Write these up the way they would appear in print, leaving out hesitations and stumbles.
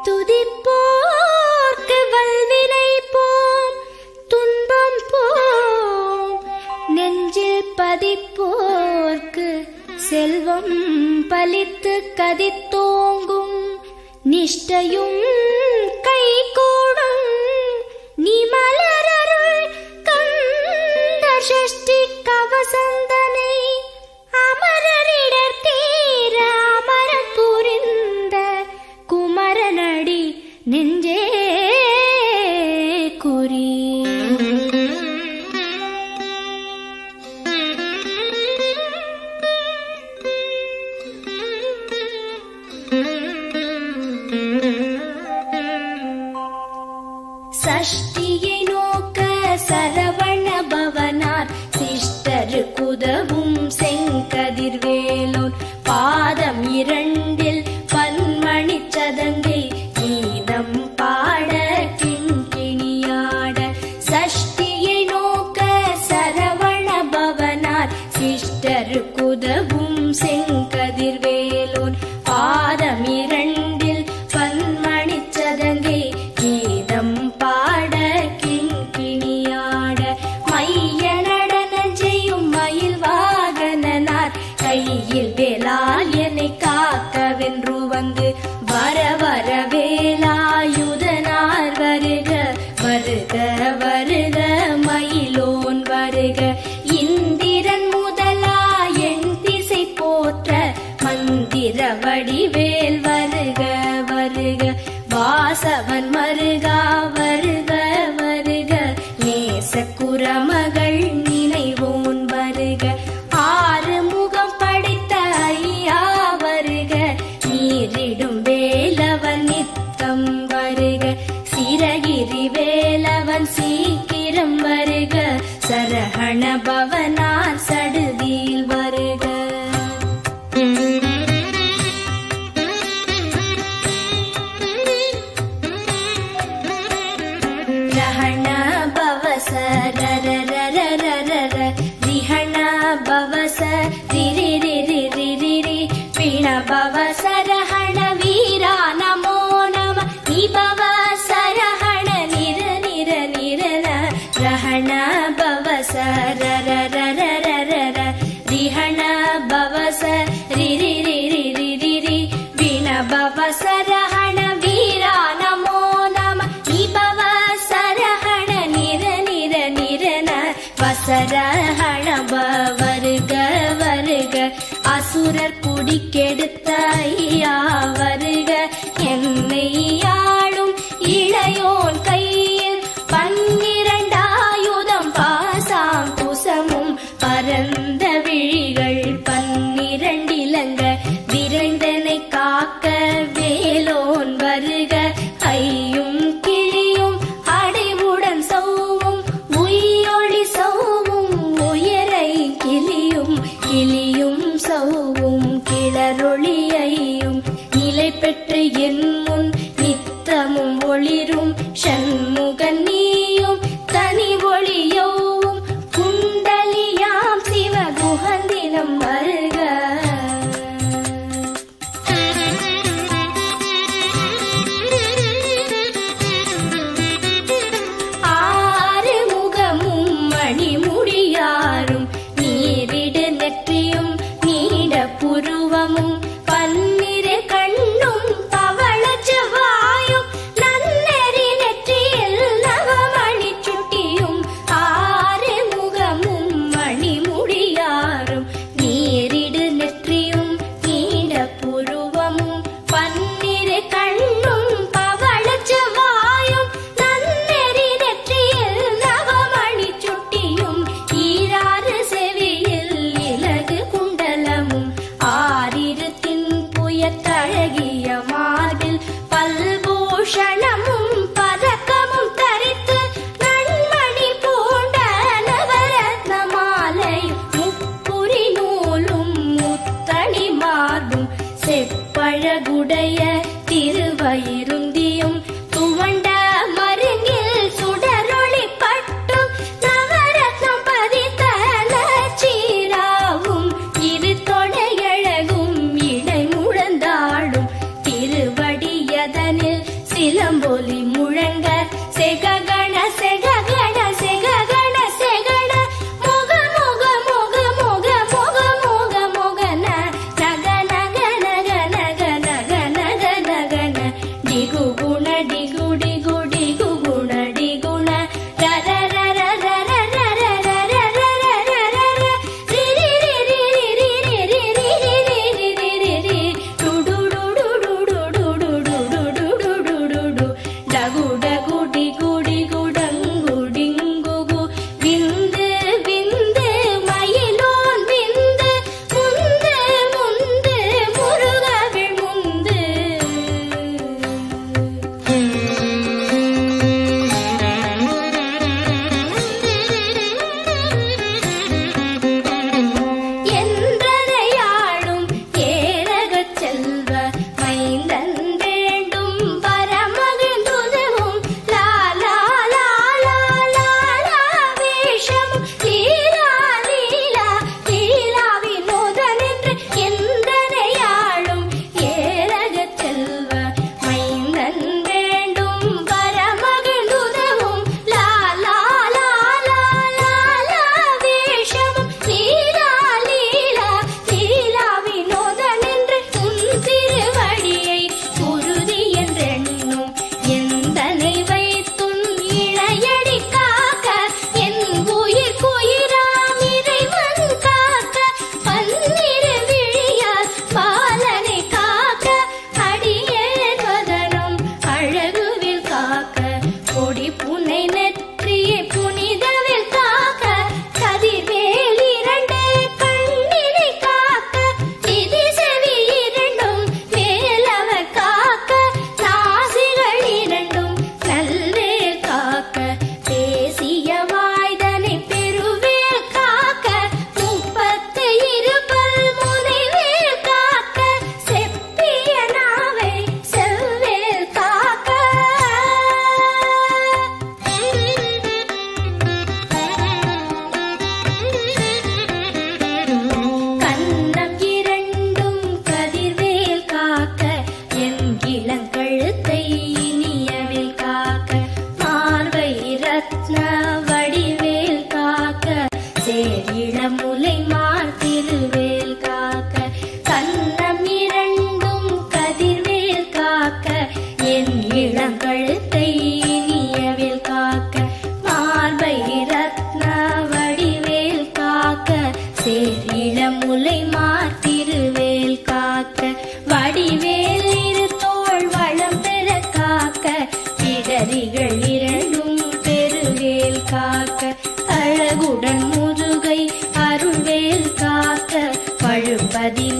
துதிப்போர்க்கு வல்வினை போம் துன்பம் போம், நெஞ்சில் பதிப்போர்க்கு செல்வம் பலித்து கதித்தோங்கும், நிஷ்டையும் கைகூடும் நீ மலரருள் கந்த சஷ்டி கவசந்தனை, அமரரிடர் தீர அமரன் புரிந்த குமரனடி நெஞ்சே குறி. சஷ்டியை நோக்க சரவண பவனார் சிஷ்டருக்குதவும் செங்கதிர்வேலோன், பாதம் இரண்டில் பன்மணி சதங்கை கீதம் பாட கிண்கிணியாட. சஷ்டியை நோக்க சரவண பவனார் சிஷ்டருக்குதவும் செங்கதிர்வேலோன், பாதம் இரண்டில் பன்மணி சதங்கை கீதம் பாட கிண்கிணியாட. மைய நடனம் செய்யும் மயில் வாகனனார் கையில் வேலால் என்னை காக்கவென்று வந்து, வர வர வேலாயுதனார் வருக வருக வருக மயிலோன் வருக. இந்திரன் முதலா என் திசை போற்ற மந்திர வடிவேல் வருக வருக. வாசவன் மருகா வருக வருக, நேச குரமகள் நினைவோன் வருக. ஆறு முகம் படைத்த ஐயா வருக, நீரிடும் வேலவன் நித்தம் வருக. சிரகிரி வேலவன் சீக்கிரம் வருக, சரஹண பவனார் சடுதியில் வருக. ரஹண பவச ரரரரரர, ரிஹண பவச ரிரிரிரிரிரி, பிண பவச ரஹண வீரா நமோ நம, நிபவ சரஹண நிர நிர நிரன. ரஹண பவச ரரரரரர, ரிஹண பவச ரிரிரிரிரிரி, பிண பவச ரஹண வீரா நமோ நம, நிபவ சரஹண நிர நிர நிரன. வசரஹண வருக வருக, அசுரர் குடிக்கெடுத்த ஐயா வருக. என்னை ஆளும் இளையோன் கையில் பன்னிரண்டாயுதம் பாசாம் குசமும் பரந்த விழிகள் பன்னிரண்டிலங்க, விரைந்தனை காக்க வேலோன் வருக. ஐயும் கிளியும் அடைவுடன் சௌவும் உயிரொளி சௌவும் உயரை கிளியும் கிளியும் சௌவும் கிளரொளியையும் நிலை பெற்று என் முன் நித்தமும் ஒளிரும் ஷண்முகன் நீயும் தனி ஒளியோவும் குண்டலியாம் சிவ குஹந்தினம் வருக. ஆறு முகமும் மணிமுடியாரும் நீரிடு நெற்றியும் நீட புருவமும் பன்னிரு கண்ணும் பவள செவ்வாயும் நன்னெறி நெற்றியில் நவமணி சுட்டியும். ஆறு முகமும் மணிமுடியாரும் நீரிடு நெற்றியும் நீட புருவமும் பன்னிரு கண்ணும் பவள செவ்வாயும் நன்னெறி நெற்றியில் நவமணி சுட்டியும். ஈராறு செவியில் இலகு குண்டலமும் ஆறிரு தின்புயத்தழகிய மார்பில் பல்பூஷணமும் பதக்கமும் தரித்து நன்மணி பூண்ட நவரத்ன மாலையும் முப்புரி நூலும் முத்தணி மார்பும் செப்பழகுடைய திருவயிருந்தியும் துவண்ட மருங்கில் சுடரொளி பட்டும் நவரத்னம் பதித்த நச்சீராவும் இரு தொடையழகும் இடை முழந்தாடும் திருவடியத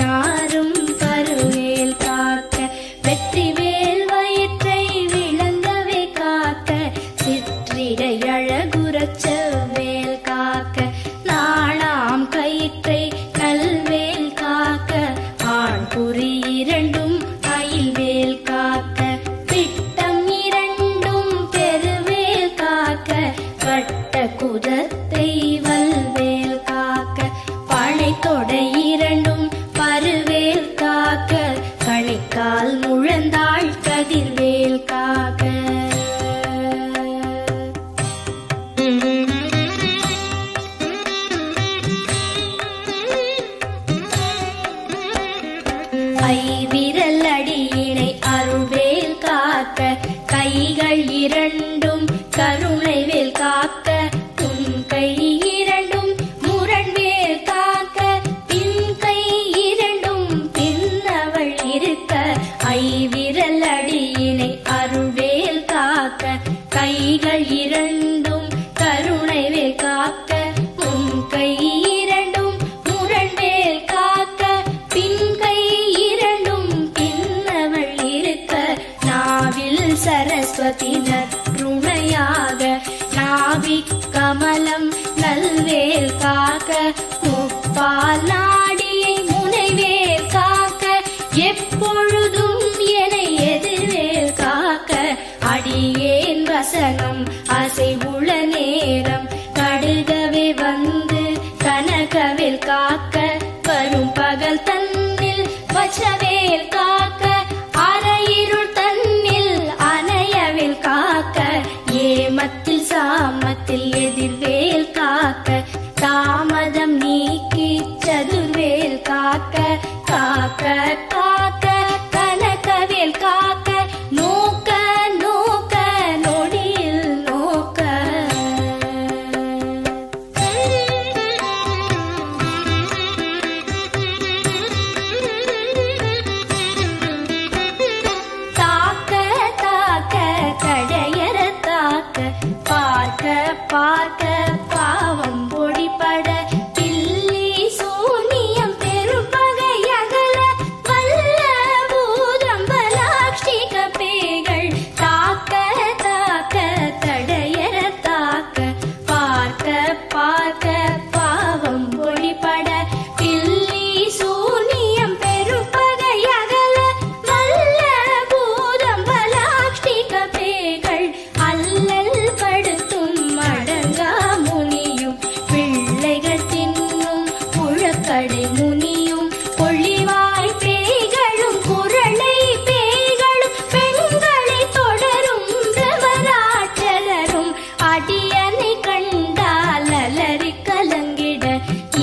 நாரும் பருவேல் காக்க வெற்றிவேல் வயிற்றை விளங்கவே காக்க சிற்றிடை அழகுறச் செவ்வேல் காக்க நாணாம் கயிற்றை நல்வேல் காக்க ஆண் குறி இரண்டும் அயில்வேல் காக்க பிட்டம் இரண்டும் பெருவேல் காக்க வட்ட குதத்தை வல்வேல் காக்க பனை தொடை இரண்டும் பருவேல் காக்க கணைக்கால் முழந்தாள் கதிர்வேல் காக்க ஐவிரல் அடியினை அருள்வேல் காக்க கைகள் இரண்டும் கருணைவேல் காக்க உன் கை இரண்டும் முரண்வேல் காக்க பின் கை இரண்டும் பின்னவள் இருக்க ஐவிரல் அடியினை அருள்வேல் காக்க கைகள் இரண்டும் கருணைவேல் காக்க உன் கை இரண்டும் முரண்வேல் காக்க பின் கை இரண்டும் பின்னவள் இருக்க நாவில் சரஸ்வதி நற்றுணையாக நாவிக் கமலம் நல்வேல் காக்க முப்பால் நாடியை முனைவேல் காக்க எப்பொழுதும் என எதிர்வேல் காக்க அடியேன் வசனம் அசைவுள நேரம் கடுகவே வந்து கனகவேல் காக்க வரும் பகல் தன்னில் வச்சவேல் காக்க அரையிருள் தன்னில் அணையவேல் காக்க ஏமத்தில் சாமத்தில் எதிர்வேல் காக்க தாமதம் நீக்கி சதுர்வேல் காக்க காக்க காக்க கனகவேல் காக்க நோக்க நோக்க நொடியில் நோக்க தாக்க தாக்க கடையற தாக்க பார்க்க பார்க்க பாவம் பொடிபட பில்லி சூனியம் பெரும்பகையகல வல்ல பூதம்பலாக்ஷிக பேய்கள் தாக்க தாக்க தடையற தாக்க பார்க்க பார்க்க பாவம் பொடிபட பில்லி சூனியம் பெரும்பகையகல வல்ல பூதம்பலாக்ஷிக பேய்கள் அல்லல் படுத்தும் அடங்கா முனியும் பிள்ளைகள் தின்னும் புழக்கடை முனியும் பொழிவாய் பேய்களும் குரளை பேய்களும் பெண்களை தொடரும் பிரமராட்சரரும் அடியனை கண்டால் அலறி கலங்கிட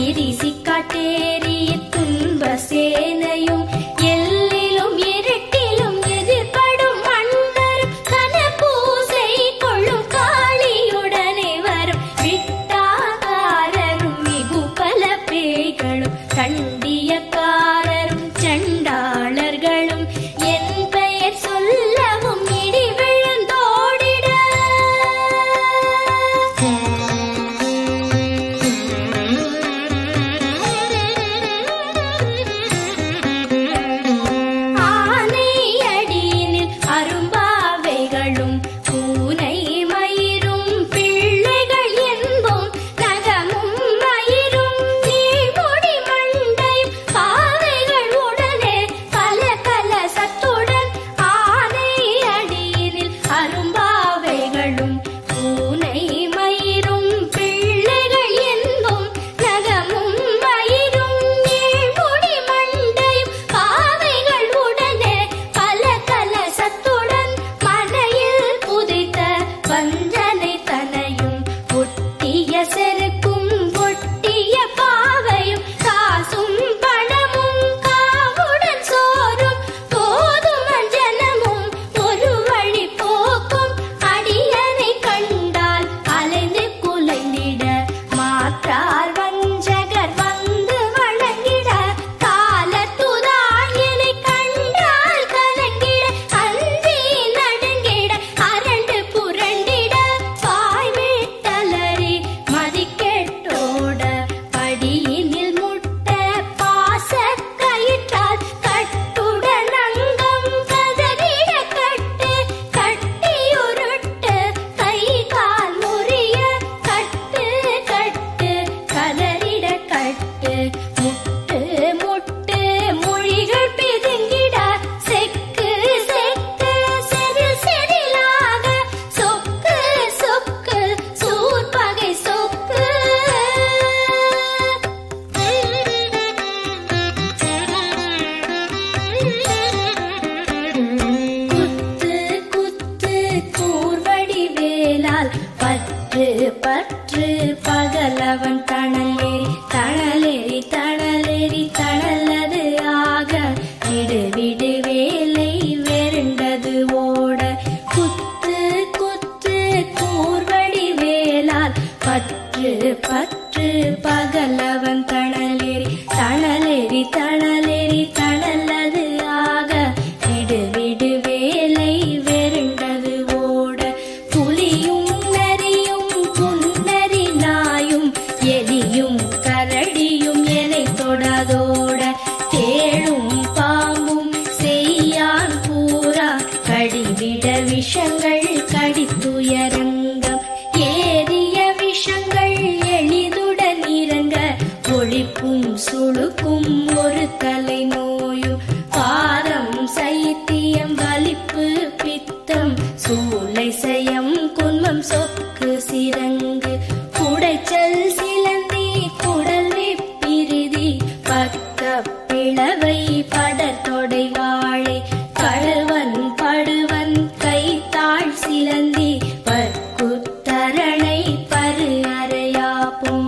இரிசி காட்டேறிய துன்ப சேனையும் எல்லிலும் இருட்டிலும் எதிர்படும் மன்னரும் கனபூசை கொள்ளும் காளியுடனே வரும் விட்டாகாரரும் மிகு பல பேய்களும் கண்டியக்காரரும் சண்டாளர்களும் என் பெயர் சொல்லவும் இடி விழுந்தோடிட விடு விடு வேலை வெருண்டது ஓட குத்து குத்து கூர்வடி வேலால் பற்று பற்று பகலவன் தணலேறி தணலேறி தணலேறி தணலது ஆக விடு விடு வேலை வெருண்டது ஓட புலியும் நரியும் புன்னரி நாயும் எலியும் கரடியும் எனை தொடாதோட தேளும் பாம்பும் செய்யான் பூரா கடிவிட விஷங்கள் கடித்துயரங்கம் ஏறிய விஷங்கள் எளிதுடன் இறங்க ஒழிப்பும் சுழுக்கும் ஒரு தலை நோயும் பாரம் சைத்தியம் வலிப்பு பித்தம் சூளை சயம் குன்மம் சொக்கு சிரங்கு குடைச்சல் சிலந்தி குடல் வெப்பிரிதி பக்க பிளவை படத்தொடை வாழை கழுவன் படுவன் கைத்தாள் சிலந்தி பற்குத்தரணை பரு அறையாப்பும்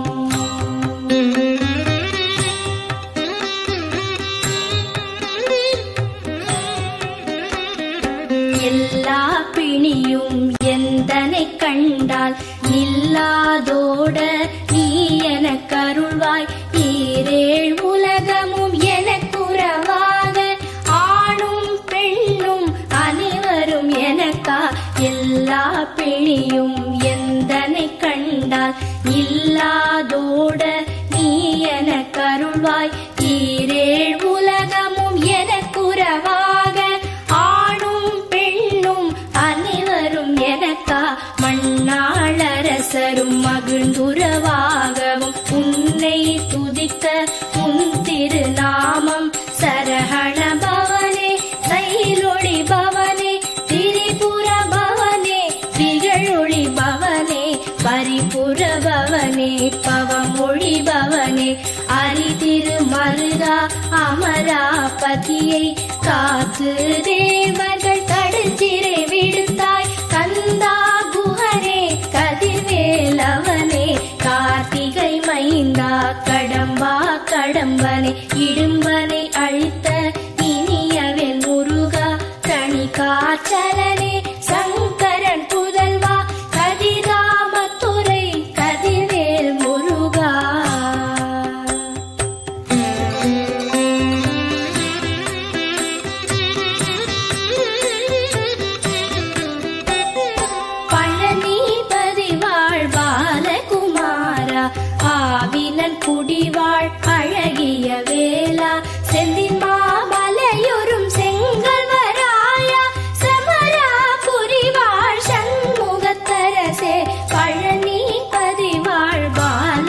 எல்லா பிணியும் எந்தனை கண்டால் நில்லாதோட நீ எனக் கருள்வாய் ஈரேழ் உலகமும் எனக்குறவாக ஆணும் பெண்ணும் அனைவரும் எனக்கா எல்லா பிணியும் எந்தனை கண்டால் நில்லாதோட நீ எனக் கருள்வாய் ஈரேழ் உலகமும் எனக்குறவாக ஆணும் பெண்ணும் அனைவரும் எனக்கா மண்ணாளரசரும் மகிழ்ந்துறவாகவும் உன்னை துதிக்க உன் திருநாமம் சரஹண பவனே சைலொளி பவனே திரிபுர பவனே திகழொளி பவனே பரிபுர பவனே பவமொழி பவனே அரிதிரு மருகா அமராபதியை காத்து தேவர்கள் கடற்சிறை விடுத்தாய் கந்தா குஹனே கதிர்வேலவனே கார்த்திகை மைந்தா கடம்பா கடம்பனே இடும்பனை அழித்த இனியவன் முருகா தணிகாச்சலனே சங்கரன் புதல்வா கதிராமத்துறை கதிர்வேல் முருகா பழனிபதி வாழ்பாலகுமாரா ஆவினன் குடிவாழ் அழகிய வேளா செந்தின் மாமலையொரும் செங்கல்வராயா சமரா புரிவாழ் சண்முகத்தரசே பழனிபதி வாழ்பாலகுமாரா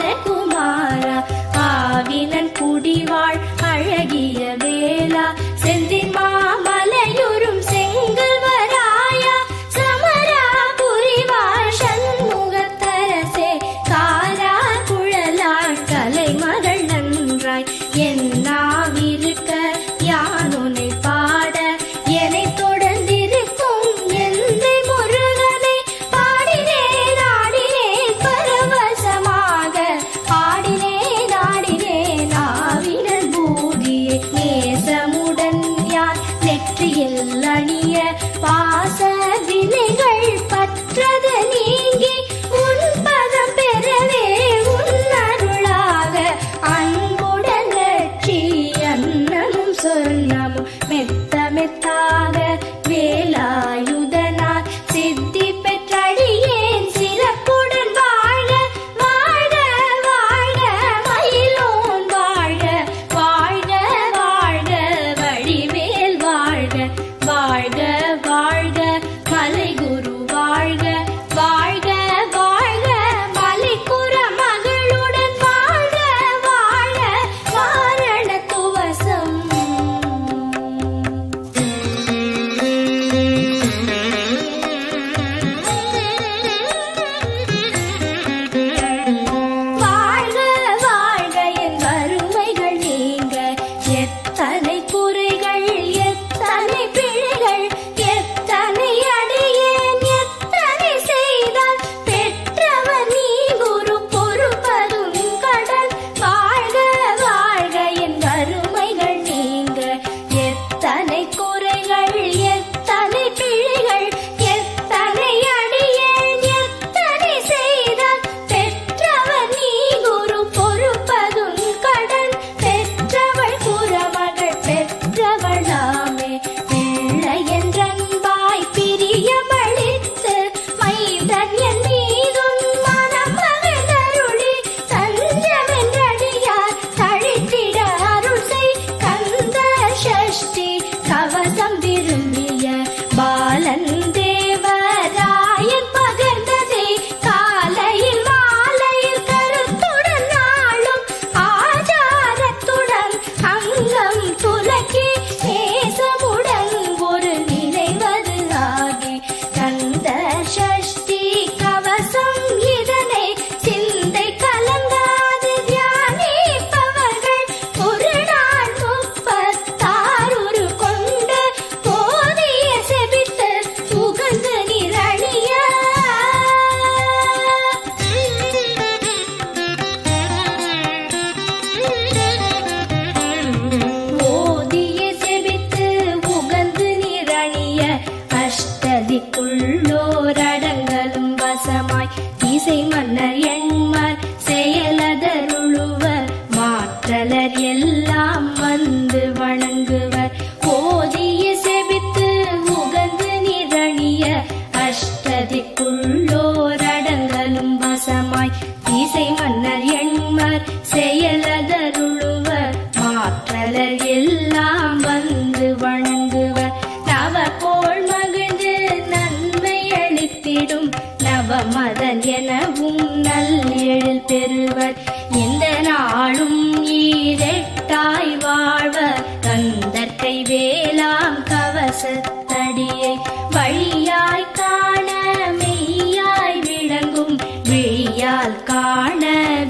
ஆவினன் குடிவாழ் அழகிய வேளா செந்தின் மாமலையொரும் செங்கல்வராயா சமரா புரிவாழ் சண்முகத்தரசே காரா குழலாள் கலைமகள் நன்றாய் என்னாவிருக்க யானுனை பாட என்னை தொடர்ந்திருக்கும் எந்தை முருகனை பாடினேன் ஆடினேன் பரவசமாக ஆடினேன் ஆடினேன் ஆவினன் பூதியை நேசமுடன் யார் நெற்றியில் அணிய பாச வினைகள் பற்றது நீங்கி உன் பதம் பெறவே உன் அருளாக அன்புடன் லட்சி அன்னமும் சொன்னமும் மெத்த மெத்தாக வேலாயுதனார் சித்தி பெற்றடியேன் சிறப்புடன் வாழ வாழ வாழ மயிலோன் வாழ வாழ்க வாழ்க வடிவேல் வாழ்க வாழ்க வாழ்க மலைகுரு வாழ்க வாழ்க வாழ்க மலைக்குற மகளுடன் வாழ்க வாழ வாரண துவசம் சஷ்டி கவசம் விரும்பிய பாலன் தேவராயன் பகர்ந்ததே காலையில் மாலையில் கருத்துடன் நாளும் ஆச்சாரத்துடன் அங்கம் துலக்கி நேசமுடன் ஒரு நினைவது ஆகி கந்த சஷ்டி கவசம் இதனை சிந்தை கலங்காது தியானிப்பவர்கள் ஒரு நாள் 36 கொண்டு போதிய செபித்து உகந்து நிரணிய ஓதிய செபித்து உகந்து நிரணிய அஷ்டதிக்குள்ளோரடங்கலும் வசமாய் இசை மன்னர் எண்மர் செயலதருளுவர் மாற்றலர் எல்லாம் வந்து வணங்குவர் ஓதிய செபித்து உகந்து நிரணிய அஷ்டதிக்குள்ளோரடங்கலும் வசமாய் இசை மன்னர் எண்மர் செயலதருளுவர் மாற்றலர் எல்லாம் வந்து வணங்குவர் நவகோள் மகிழ்ந்து நன்மை அளித்திடும் நவமதன் எனவும் நல்லெழில் பெறுவர் எந்த நாளும் ஈரெட்டாய் வாழ்வர் கந்தற்கை வேளாம் கவசத்தடியை வழியாய் காண மெய்யாய் விளங்கும் விழியால் காண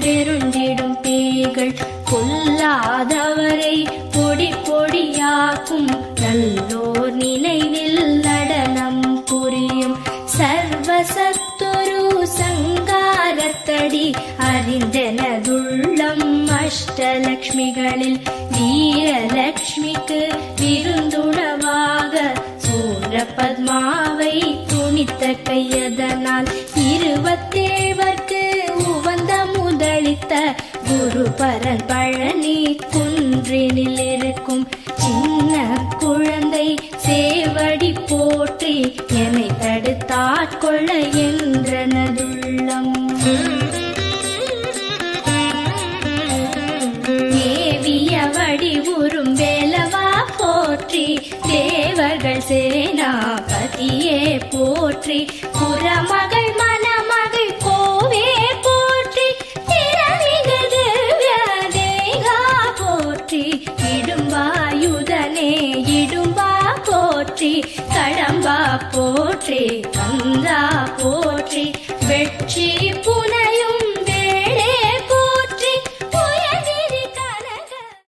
வெருண்டிடும் பேய்கள் கொல்லாதவரை பொடி பொடியாக்கும் நல்லோர் நினைவில் நடனம் புரியும் சர்வசத்துரு சங்காரத்தடி அறிந்தனதுள்ளம் அஷ்டலக்ஷ்மிகளில் வீரலக்ஷ்மிக்கு விருந்துணவாக சூரபத்மாவை துணித்த கையதனால் 27 உவந்த முதலித்த குருபரன் பழனி குன்றினில் இருக்கும் சின்ன குழந்தை சேவடி போற்றி என்னை தடுத்தாட்கொள்ள என்றனதுள்ளம் தேவிய வடிவுறும் வேலவா போற்றி தேவர்கள் சேனாபதியே போற்றி புறமகள் மணமகள் கோவே போற்றி திறமிகு திவ்ய தேகா போற்றி இடும்பாயுதனே இடும்பா போற்றி கடம்பா போற்றி கந்தா போற்றி வெற்றி